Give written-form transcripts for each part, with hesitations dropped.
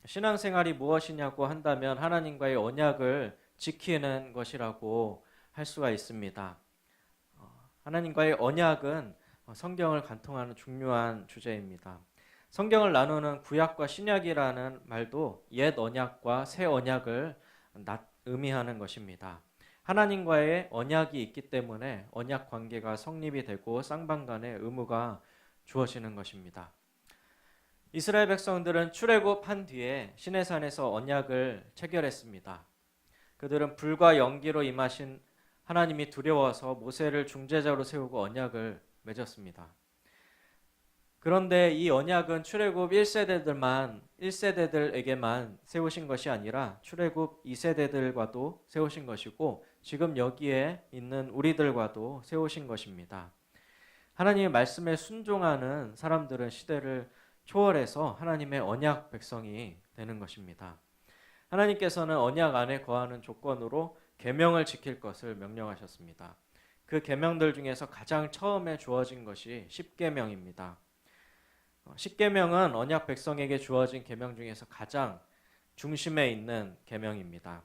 신앙생활이 무엇이냐고 한다면 하나님과의 언약을 지키는 것이라고 할 수가 있습니다. 하나님과의 언약은 성경을 관통하는 중요한 주제입니다. 성경을 나누는 구약과 신약이라는 말도 옛 언약과 새 언약을 의미하는 것입니다. 하나님과의 언약이 있기 때문에 언약 관계가 성립이 되고 쌍방간의 의무가 주어지는 것입니다. 이스라엘 백성들은 출애굽한 뒤에 시내산에서 언약을 체결했습니다. 그들은 불과 연기로 임하신 하나님이 두려워서 모세를 중재자로 세우고 언약을 맺었습니다. 그런데 이 언약은 출애굽 1세대들에게만 세우신 것이 아니라 출애굽 2세대들과도 세우신 것이고 지금 여기에 있는 우리들과도 세우신 것입니다. 하나님의 말씀에 순종하는 사람들은 시대를 초월해서 하나님의 언약 백성이 되는 것입니다. 하나님께서는 언약 안에 거하는 조건으로 계명을 지킬 것을 명령하셨습니다. 그 계명들 중에서 가장 처음에 주어진 것이 십계명입니다. 십계명은 언약 백성에게 주어진 계명 중에서 가장 중심에 있는 계명입니다.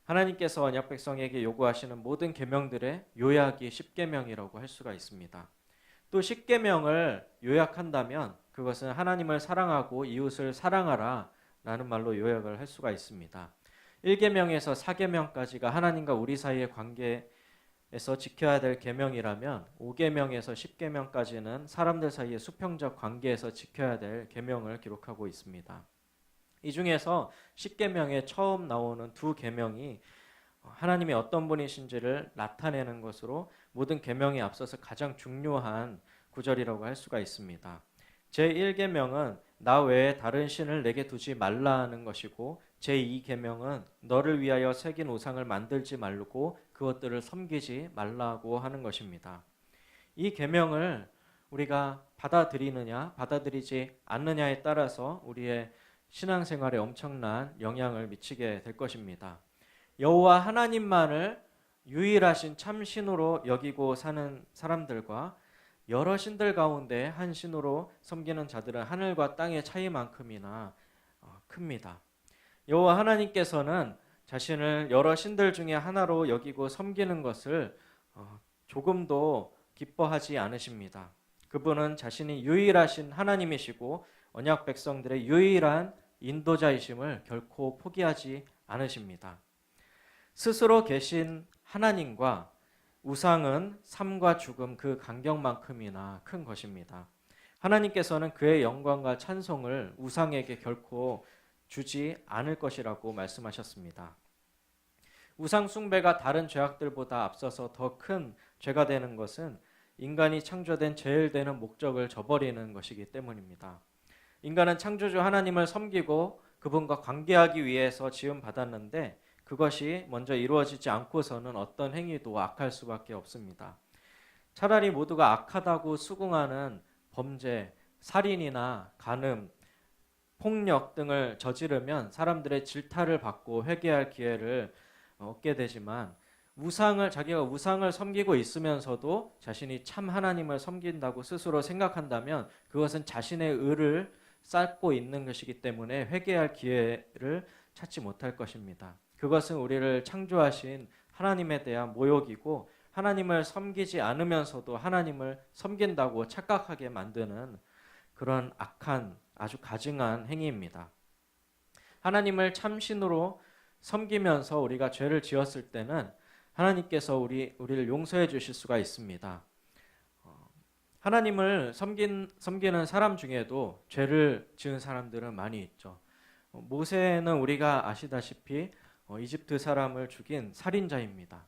하나님께서 언약 백성에게 요구하시는 모든 계명들의 요약이 십계명이라고 할 수가 있습니다. 또 십계명을 요약한다면 그것은 하나님을 사랑하고 이웃을 사랑하라 라는 말로 요약을 할 수가 있습니다. 1계명에서 4계명까지가 하나님과 우리 사이의 관계에서 지켜야 될 계명이라면 5계명에서 10계명까지는 사람들 사이의 수평적 관계에서 지켜야 될 계명을 기록하고 있습니다. 이 중에서 10계명에 처음 나오는 두 계명이 하나님이 어떤 분이신지를 나타내는 것으로 모든 계명에 앞서서 가장 중요한 구절이라고 할 수가 있습니다. 제1계명은 나 외에 다른 신을 내게 두지 말라는 것이고 제2계명은 너를 위하여 새긴 우상을 만들지 말고 그것들을 섬기지 말라고 하는 것입니다. 이 계명을 우리가 받아들이느냐 받아들이지 않느냐에 따라서 우리의 신앙생활에 엄청난 영향을 미치게 될 것입니다. 여호와 하나님만을 유일하신 참 신으로 여기고 사는 사람들과 여러 신들 가운데 한 신으로 섬기는 자들은 하늘과 땅의 차이만큼이나 큽니다. 여호와 하나님께서는 자신을 여러 신들 중에 하나로 여기고 섬기는 것을 조금도 기뻐하지 않으십니다. 그분은 자신이 유일하신 하나님이시고 언약 백성들의 유일한 인도자이심을 결코 포기하지 않으십니다. 스스로 계신 하나님과 우상은 삶과 죽음 그 간격만큼이나 큰 것입니다. 하나님께서는 그의 영광과 찬송을 우상에게 결코 주지 않을 것이라고 말씀하셨습니다. 우상 숭배가 다른 죄악들보다 앞서서 더 큰 죄가 되는 것은 인간이 창조된 제일 되는 목적을 저버리는 것이기 때문입니다. 인간은 창조주 하나님을 섬기고 그분과 관계하기 위해서 지음받았는데 그것이 먼저 이루어지지 않고서는 어떤 행위도 악할 수밖에 없습니다. 차라리 모두가 악하다고 수긍하는 범죄, 살인이나 간음, 폭력 등을 저지르면 사람들의 질타를 받고 회개할 기회를 얻게 되지만 자기가 우상을 섬기고 있으면서도 자신이 참 하나님을 섬긴다고 스스로 생각한다면 그것은 자신의 의를 쌓고 있는 것이기 때문에 회개할 기회를 찾지 못할 것입니다. 그것은 우리를 창조하신 하나님에 대한 모욕이고 하나님을 섬기지 않으면서도 하나님을 섬긴다고 착각하게 만드는 그런 악한 아주 가증한 행위입니다. 하나님을 참신으로 섬기면서 우리가 죄를 지었을 때는 하나님께서 우리를 용서해 주실 수가 있습니다. 하나님을 섬기는 사람 중에도 죄를 지은 사람들은 많이 있죠. 모세는 우리가 아시다시피 이집트 사람을 죽인 살인자입니다.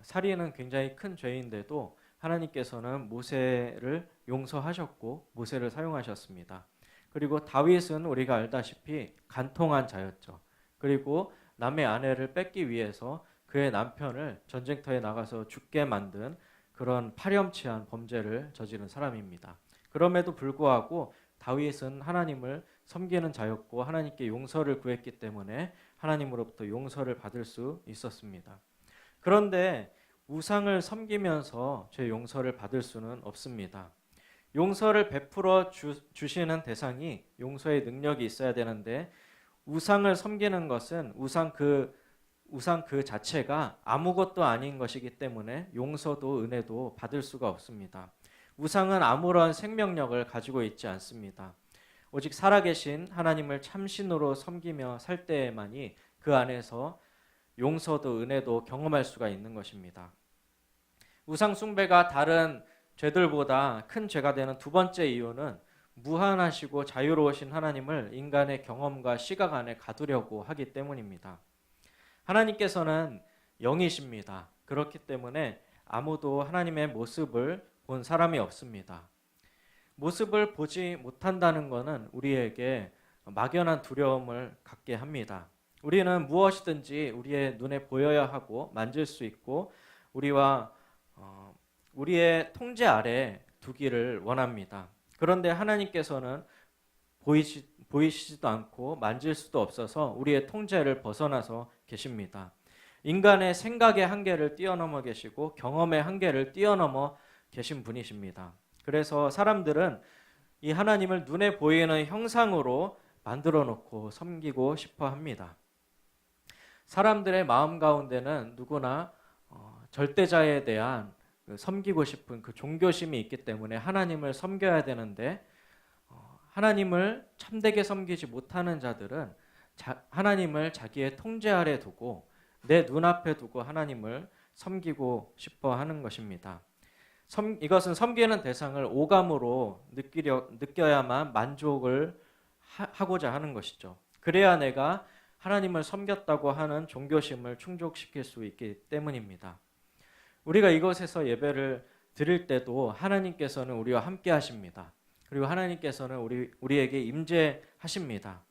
살인은 굉장히 큰 죄인데도 하나님께서는 모세를 용서하셨고 모세를 사용하셨습니다. 그리고 다윗은 우리가 알다시피 간통한 자였죠. 그리고 남의 아내를 뺏기 위해서 그의 남편을 전쟁터에 나가서 죽게 만든 그런 파렴치한 범죄를 저지른 사람입니다. 그럼에도 불구하고 다윗은 하나님을 섬기는 자였고 하나님께 용서를 구했기 때문에 하나님으로부터 용서를 받을 수 있었습니다. 그런데 우상을 섬기면서 죄 용서를 받을 수는 없습니다. 용서를 베풀어 주시는 대상이 용서의 능력이 있어야 되는데 우상을 섬기는 것은 우상 그 자체가 아무것도 아닌 것이기 때문에 용서도 은혜도 받을 수가 없습니다. 우상은 아무런 생명력을 가지고 있지 않습니다. 오직 살아계신 하나님을 참신으로 섬기며 살 때에만이 그 안에서 용서도 은혜도 경험할 수가 있는 것입니다. 우상 숭배가 다른 죄들보다 큰 죄가 되는 두 번째 이유는 무한하시고 자유로우신 하나님을 인간의 경험과 시각 안에 가두려고 하기 때문입니다. 하나님께서는 영이십니다. 그렇기 때문에 아무도 하나님의 모습을 본 사람이 없습니다. 모습을 보지 못한다는 것은 우리에게 막연한 두려움을 갖게 합니다. 우리는 무엇이든지 우리의 눈에 보여야 하고 만질 수 있고 우리의 통제 아래 두기를 원합니다. 그런데 하나님께서는 보이시지도 않고 만질 수도 없어서 우리의 통제를 벗어나서 계십니다. 인간의 생각의 한계를 뛰어넘어 계시고 경험의 한계를 뛰어넘어 계신 분이십니다. 그래서 사람들은 이 하나님을 눈에 보이는 형상으로 만들어 놓고 섬기고 싶어 합니다. 사람들의 마음 가운데는 누구나 절대자에 대한 섬기고 싶은 그 종교심이 있기 때문에 하나님을 섬겨야 되는데 하나님을 참되게 섬기지 못하는 자들은 하나님을 자기의 통제 아래 두고 내 눈앞에 두고 하나님을 섬기고 싶어 하는 것입니다. 이것은 섬기는 대상을 오감으로 느껴야만 만족을 하고자 하는 것이죠. 그래야 내가 하나님을 섬겼다고 하는 종교심을 충족시킬 수 있기 때문입니다. 우리가 이곳에서 예배를 드릴 때도 하나님께서는 우리와 함께 하십니다. 그리고 하나님께서는 우리에게 임재하십니다.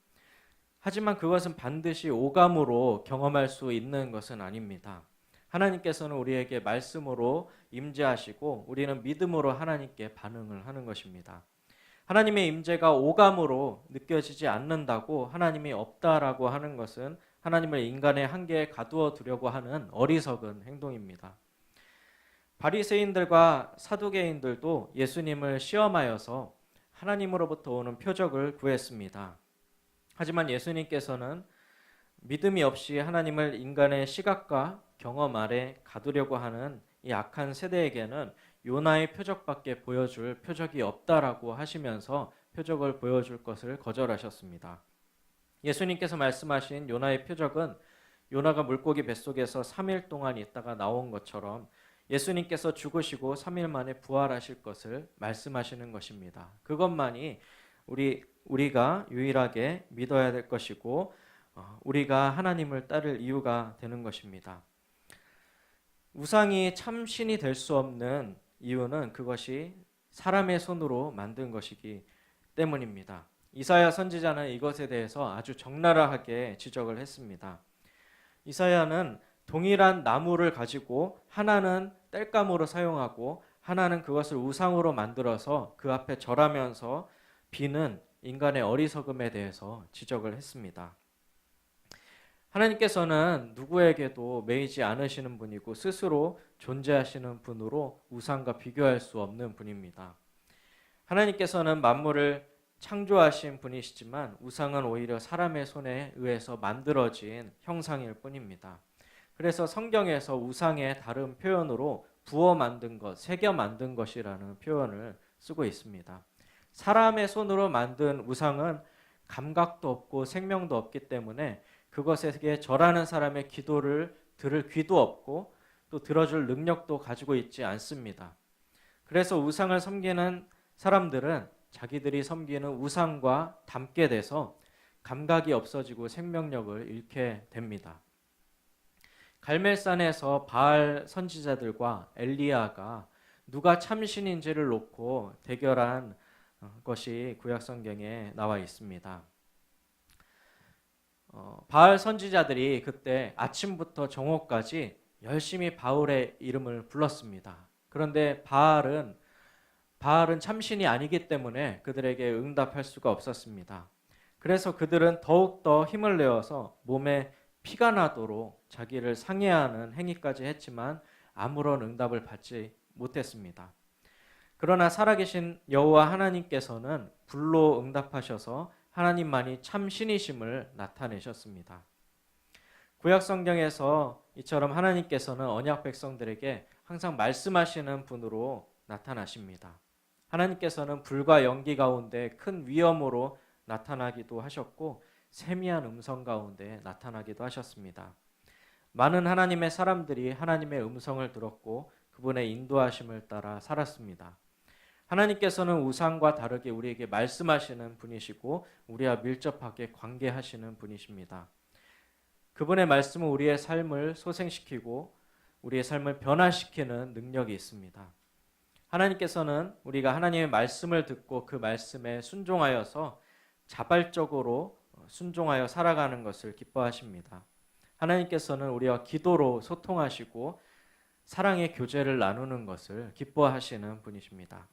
하지만 그것은 반드시 오감으로 경험할 수 있는 것은 아닙니다. 하나님께서는 우리에게 말씀으로 임재하시고 우리는 믿음으로 하나님께 반응을 하는 것입니다. 하나님의 임재가 오감으로 느껴지지 않는다고 하나님이 없다라고 하는 것은 하나님을 인간의 한계에 가두어 두려고 하는 어리석은 행동입니다. 바리새인들과 사두개인들도 예수님을 시험하여서 하나님으로부터 오는 표적을 구했습니다. 하지만 예수님께서는 믿음이 없이 하나님을 인간의 시각과 경험 아래 가두려고 하는 이 악한 세대에게는 요나의 표적밖에 보여줄 표적이 없다라고 하시면서 표적을 보여줄 것을 거절하셨습니다. 예수님께서 말씀하신 요나의 표적은 요나가 물고기 뱃속에서 3일 동안 있다가 나온 것처럼 예수님께서 죽으시고 3일 만에 부활하실 것을 말씀하시는 것입니다. 그것만이 우리가 유일하게 믿어야 될 것이고 우리가 하나님을 따를 이유가 되는 것입니다. 우상이 참신이 될 수 없는 이유는 그것이 사람의 손으로 만든 것이기 때문입니다. 이사야 선지자는 이것에 대해서 아주 적나라하게 지적을 했습니다. 이사야는 동일한 나무를 가지고 하나는 땔감으로 사용하고 하나는 그것을 우상으로 만들어서 그 앞에 절하면서 비는 인간의 어리석음에 대해서 지적을 했습니다. 하나님께서는 누구에게도 매이지 않으시는 분이고 스스로 존재하시는 분으로 우상과 비교할 수 없는 분입니다. 하나님께서는 만물을 창조하신 분이시지만 우상은 오히려 사람의 손에 의해서 만들어진 형상일 뿐입니다. 그래서 성경에서 우상의 다른 표현으로 부어 만든 것, 새겨 만든 것이라는 표현을 쓰고 있습니다. 사람의 손으로 만든 우상은 감각도 없고 생명도 없기 때문에 그것에게 절하는 사람의 기도를 들을 귀도 없고 또 들어줄 능력도 가지고 있지 않습니다. 그래서 우상을 섬기는 사람들은 자기들이 섬기는 우상과 닮게 돼서 감각이 없어지고 생명력을 잃게 됩니다. 갈멜산에서 바알 선지자들과 엘리야가 누가 참신인지를 놓고 대결한 것이 구약 성경에 나와 있습니다. 바알 선지자들이 그때 아침부터 정오까지 열심히 바울의 이름을 불렀습니다. 그런데 바알은 참신이 아니기 때문에 그들에게 응답할 수가 없었습니다. 그래서 그들은 더욱더 힘을 내어서 몸에 피가 나도록 자기를 상해하는 행위까지 했지만 아무런 응답을 받지 못했습니다. 그러나 살아계신 여호와 하나님께서는 불로 응답하셔서 하나님만이 참 신이심을 나타내셨습니다. 구약 성경에서 이처럼 하나님께서는 언약 백성들에게 항상 말씀하시는 분으로 나타나십니다. 하나님께서는 불과 연기 가운데 큰 위엄으로 나타나기도 하셨고 세미한 음성 가운데 나타나기도 하셨습니다. 많은 하나님의 사람들이 하나님의 음성을 들었고 그분의 인도하심을 따라 살았습니다. 하나님께서는 우상과 다르게 우리에게 말씀하시는 분이시고 우리와 밀접하게 관계하시는 분이십니다. 그분의 말씀은 우리의 삶을 소생시키고 우리의 삶을 변화시키는 능력이 있습니다. 하나님께서는 우리가 하나님의 말씀을 듣고 그 말씀에 순종하여서 자발적으로 순종하여 살아가는 것을 기뻐하십니다. 하나님께서는 우리와 기도로 소통하시고 사랑의 교제를 나누는 것을 기뻐하시는 분이십니다.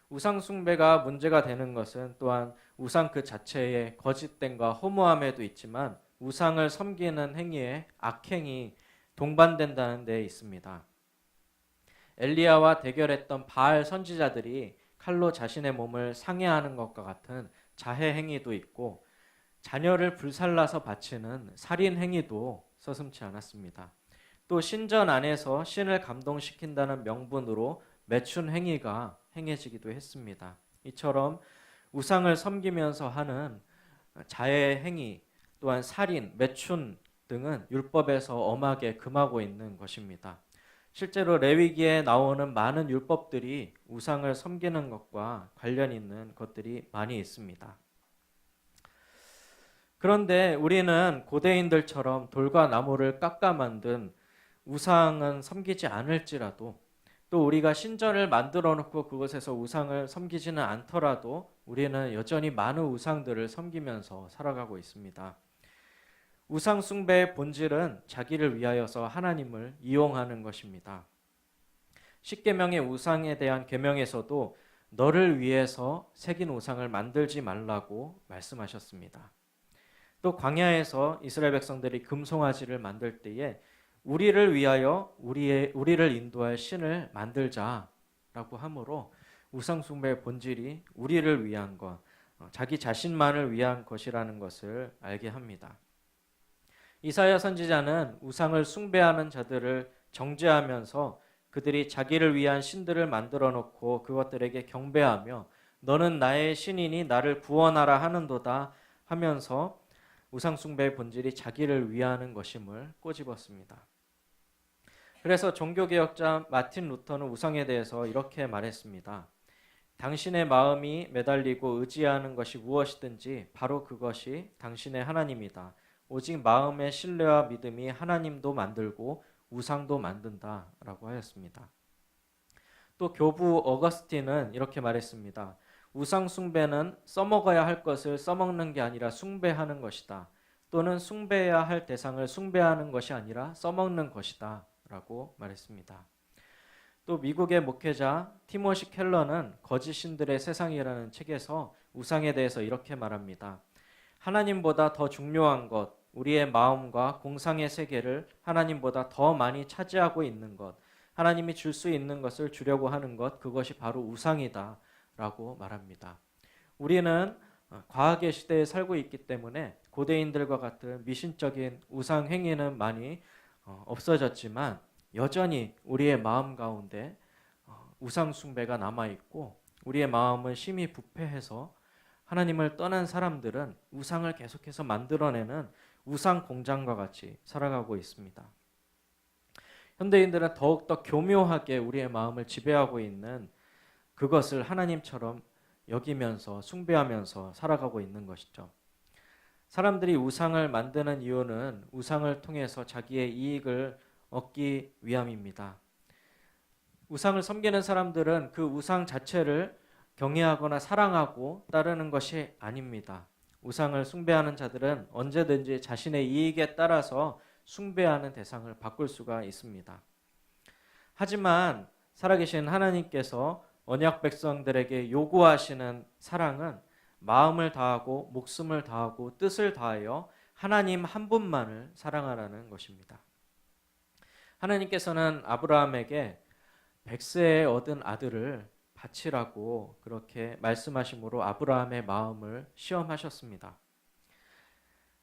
우상 숭배가 문제가 되는 것은 또한 우상 그 자체의 거짓됨과 허무함에도 있지만 우상을 섬기는 행위에 악행이 동반된다는 데 있습니다. 엘리야와 대결했던 바알 선지자들이 칼로 자신의 몸을 상해하는 것과 같은 자해 행위도 있고 자녀를 불살라서 바치는 살인 행위도 서슴지 않았습니다. 또 신전 안에서 신을 감동시킨다는 명분으로 매춘 행위가 행해지기도 했습니다. 이처럼 우상을 섬기면서 하는 자해 행위 또한 살인, 매춘 등은 율법에서 엄하게 금하고 있는 것입니다. 실제로 레위기에 나오는 많은 율법들이 우상을 섬기는 것과 관련 있는 것들이 많이 있습니다. 그런데 우리는 고대인들처럼 돌과 나무를 깎아 만든 우상은 섬기지 않을지라도 또 우리가 신전을 만들어 놓고 그곳에서 우상을 섬기지는 않더라도 우리는 여전히 많은 우상들을 섬기면서 살아가고 있습니다. 우상 숭배의 본질은 자기를 위하여서 하나님을 이용하는 것입니다. 십계명의 우상에 대한 계명에서도 너를 위해서 새긴 우상을 만들지 말라고 말씀하셨습니다. 또 광야에서 이스라엘 백성들이 금송아지를 만들 때에 우리를 위하여 우리를 인도할 신을 만들자라고 하므로 우상 숭배의 본질이 우리를 위한 것, 자기 자신만을 위한 것이라는 것을 알게 합니다. 이사야 선지자는 우상을 숭배하는 자들을 정죄하면서 그들이 자기를 위한 신들을 만들어 놓고 그것들에게 경배하며 너는 나의 신이니 나를 구원하라 하는도다 하면서 우상 숭배의 본질이 자기를 위하는 것임을 꼬집었습니다. 그래서 종교개혁자 마틴 루터는 우상에 대해서 이렇게 말했습니다. 당신의 마음이 매달리고 의지하는 것이 무엇이든지 바로 그것이 당신의 하나님이다. 오직 마음의 신뢰와 믿음이 하나님도 만들고 우상도 만든다라고 하였습니다. 또 교부 어거스틴은 이렇게 말했습니다. 우상 숭배는 써먹어야 할 것을 써먹는 게 아니라 숭배하는 것이다. 또는 숭배해야 할 대상을 숭배하는 것이 아니라 써먹는 것이다 라고 말했습니다. 또 미국의 목회자 티모시 켈러는 거짓 신들의 세상이라는 책에서 우상에 대해서 이렇게 말합니다. 하나님보다 더 중요한 것, 우리의 마음과 공상의 세계를 하나님보다 더 많이 차지하고 있는 것, 하나님이 줄 수 있는 것을 주려고 하는 것, 그것이 바로 우상이다 라고 말합니다. 우리는 과학의 시대에 살고 있기 때문에 고대인들과 같은 미신적인 우상 행위는 많이 없어졌지만 여전히 우리의 마음 가운데 우상 숭배가 남아있고 우리의 마음은 심히 부패해서 하나님을 떠난 사람들은 우상을 계속해서 만들어내는 우상 공장과 같이 살아가고 있습니다. 현대인들은 더욱더 교묘하게 우리의 마음을 지배하고 있는 그것을 하나님처럼 여기면서 숭배하면서 살아가고 있는 것이죠. 사람들이 우상을 만드는 이유는 우상을 통해서 자기의 이익을 얻기 위함입니다. 우상을 섬기는 사람들은 그 우상 자체를 경외하거나 사랑하고 따르는 것이 아닙니다. 우상을 숭배하는 자들은 언제든지 자신의 이익에 따라서 숭배하는 대상을 바꿀 수가 있습니다. 하지만 살아계신 하나님께서 언약 백성들에게 요구하시는 사랑은 마음을 다하고 목숨을 다하고 뜻을 다하여 하나님 한 분만을 사랑하라는 것입니다. 하나님께서는 아브라함에게 100세에 얻은 아들을 바치라고 그렇게 말씀하심으로 아브라함의 마음을 시험하셨습니다.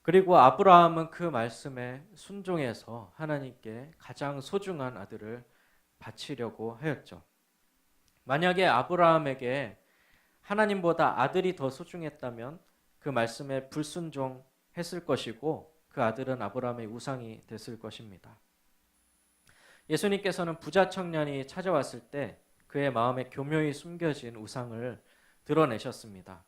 그리고 아브라함은 그 말씀에 순종해서 하나님께 가장 소중한 아들을 바치려고 하였죠. 만약에 아브라함에게 하나님보다 아들이 더 소중했다면 그 말씀에 불순종했을 것이고 그 아들은 아브라함의 우상이 됐을 것입니다. 예수님께서는 부자 청년이 찾아왔을 때 그의 마음에 교묘히 숨겨진 우상을 드러내셨습니다.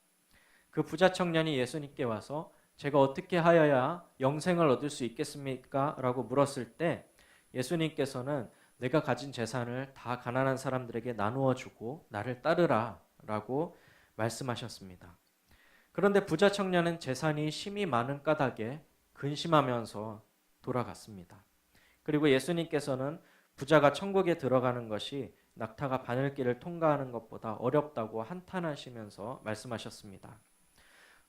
그 부자 청년이 예수님께 와서 제가 어떻게 하여야 영생을 얻을 수 있겠습니까? 라고 물었을 때 예수님께서는 내가 가진 재산을 다 가난한 사람들에게 나누어 주고 나를 따르라 라고 말씀하셨습니다. 그런데 부자 청년은 재산이 심히 많은 까닭에 근심하면서 돌아갔습니다. 그리고 예수님께서는 부자가 천국에 들어가는 것이 낙타가 바늘길을 통과하는 것보다 어렵다고 한탄하시면서 말씀하셨습니다.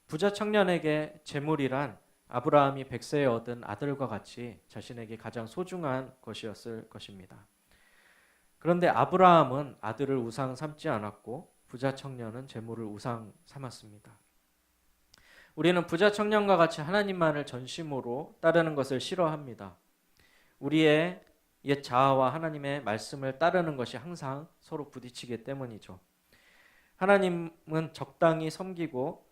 부자 청년에게 재물이란 아브라함이 100세에 얻은 아들과 같이 자신에게 가장 소중한 것이었을 것입니다. 그런데 아브라함은 아들을 우상 삼지 않았고 부자 청년은 재물을 우상 삼았습니다. 우리는 부자 청년과 같이 하나님만을 전심으로 따르는 것을 싫어합니다. 우리의 옛 자아와 하나님의 말씀을 따르는 것이 항상 서로 부딪히기 때문이죠. 하나님은 적당히 섬기고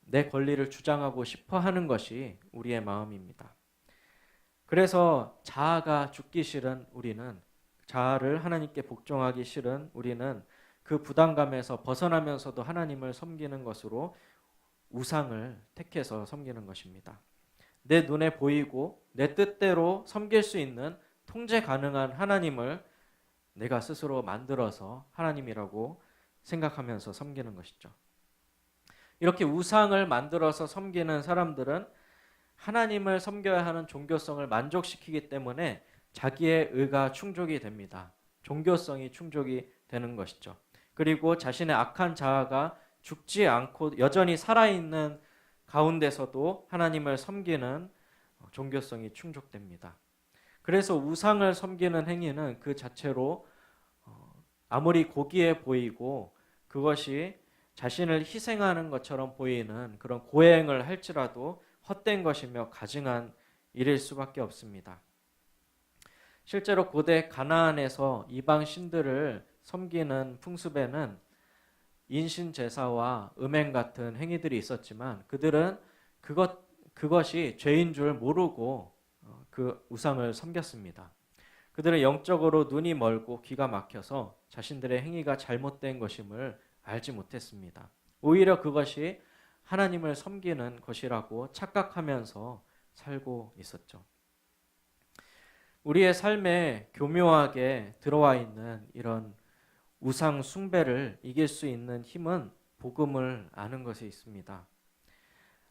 내 권리를 주장하고 싶어 하는 것이 우리의 마음입니다. 그래서 자아가 죽기 싫은 우리는, 자아를 하나님께 복종하기 싫은 우리는 그 부담감에서 벗어나면서도 하나님을 섬기는 것으로 우상을 택해서 섬기는 것입니다. 내 눈에 보이고 내 뜻대로 섬길 수 있는 통제 가능한 하나님을 내가 스스로 만들어서 하나님이라고 생각하면서 섬기는 것이죠. 이렇게 우상을 만들어서 섬기는 사람들은 하나님을 섬겨야 하는 종교성을 만족시키기 때문에 자기의 의가 충족이 됩니다. 종교성이 충족이 되는 것이죠. 그리고 자신의 악한 자아가 죽지 않고 여전히 살아있는 가운데서도 하나님을 섬기는 종교성이 충족됩니다. 그래서 우상을 섬기는 행위는 그 자체로 아무리 고귀해 보이고 그것이 자신을 희생하는 것처럼 보이는 그런 고행을 할지라도 헛된 것이며 가증한 일일 수밖에 없습니다. 실제로 고대 가나안에서 이방 신들을 섬기는 풍습에는 인신 제사와 음행 같은 행위들이 있었지만 그들은 그것이 죄인 줄 모르고 그 우상을 섬겼습니다. 그들은 영적으로 눈이 멀고 귀가 막혀서 자신들의 행위가 잘못된 것임을 알지 못했습니다. 오히려 그것이 하나님을 섬기는 것이라고 착각하면서 살고 있었죠. 우리의 삶에 교묘하게 들어와 있는 이런 우상 숭배를 이길 수 있는 힘은 복음을 아는 것에 있습니다.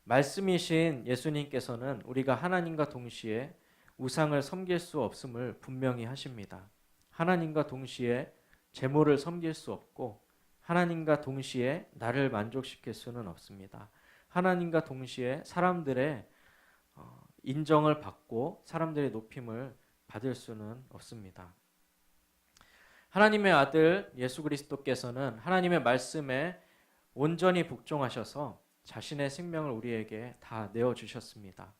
말씀이신 예수님께서는 우리가 하나님과 동시에 우상을 섬길 수 없음을 분명히 하십니다. 하나님과 동시에 재물을 섬길 수 없고 하나님과 동시에 나를 만족시킬 수는 없습니다. 하나님과 동시에 사람들의 인정을 받고 사람들의 높임을 받을 수는 없습니다. 하나님의 아들 예수 그리스도께서는 하나님의 말씀에 온전히 복종하셔서 자신의 생명을 우리에게 다 내어주셨습니다.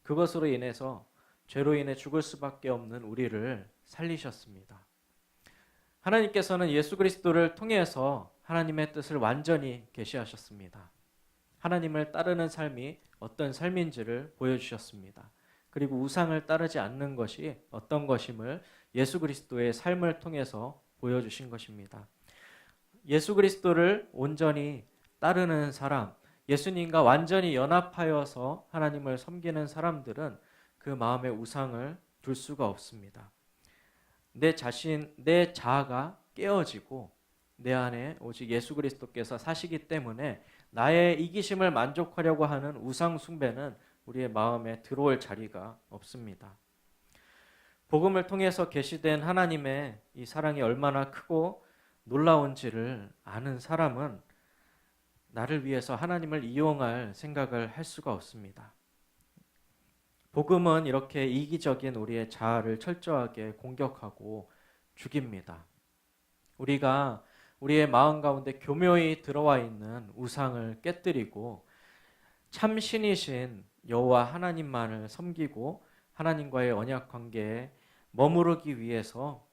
그것으로 인해서 죄로 인해 죽을 수밖에 없는 우리를 살리셨습니다. 하나님께서는 예수 그리스도를 통해서 하나님의 뜻을 완전히 계시하셨습니다. 하나님을 따르는 삶이 어떤 삶인지를 보여주셨습니다. 그리고 우상을 따르지 않는 것이 어떤 것임을 예수 그리스도의 삶을 통해서 보여주신 것입니다. 예수 그리스도를 온전히 따르는 사람, 예수님과 완전히 연합하여서 하나님을 섬기는 사람들은 그 마음에 우상을 둘 수가 없습니다. 내 자아가 깨어지고 내 안에 오직 예수 그리스도께서 사시기 때문에 나의 이기심을 만족하려고 하는 우상 숭배는 우리의 마음에 들어올 자리가 없습니다. 복음을 통해서 계시된 하나님의 이 사랑이 얼마나 크고 놀라운지를 아는 사람은 나를 위해서 하나님을 이용할 생각을 할 수가 없습니다. 복음은 이렇게 이기적인 우리의 자아를 철저하게 공격하고 죽입니다. 우리가 우리의 마음 가운데 교묘히 들어와 있는 우상을 깨뜨리고 참 신이신 여호와 하나님만을 섬기고 하나님과의 언약 관계에 머무르기 위해서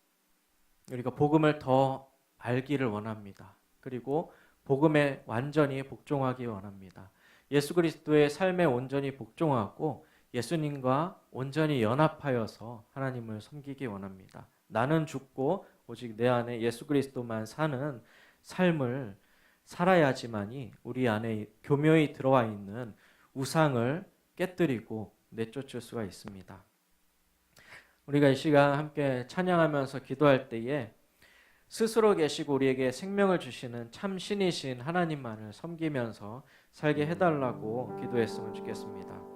우리가 복음을 더 알기를 원합니다. 그리고 복음에 완전히 복종하기 원합니다. 예수 그리스도의 삶에 온전히 복종하고 예수님과 온전히 연합하여서 하나님을 섬기기 원합니다. 나는 죽고 오직 내 안에 예수 그리스도만 사는 삶을 살아야지만이 우리 안에 교묘히 들어와 있는 우상을 깨뜨리고 내쫓을 수가 있습니다. 우리가 이 시간 함께 찬양하면서 기도할 때에 스스로 계시고 우리에게 생명을 주시는 참 신이신 하나님만을 섬기면서 살게 해달라고 기도했으면 좋겠습니다.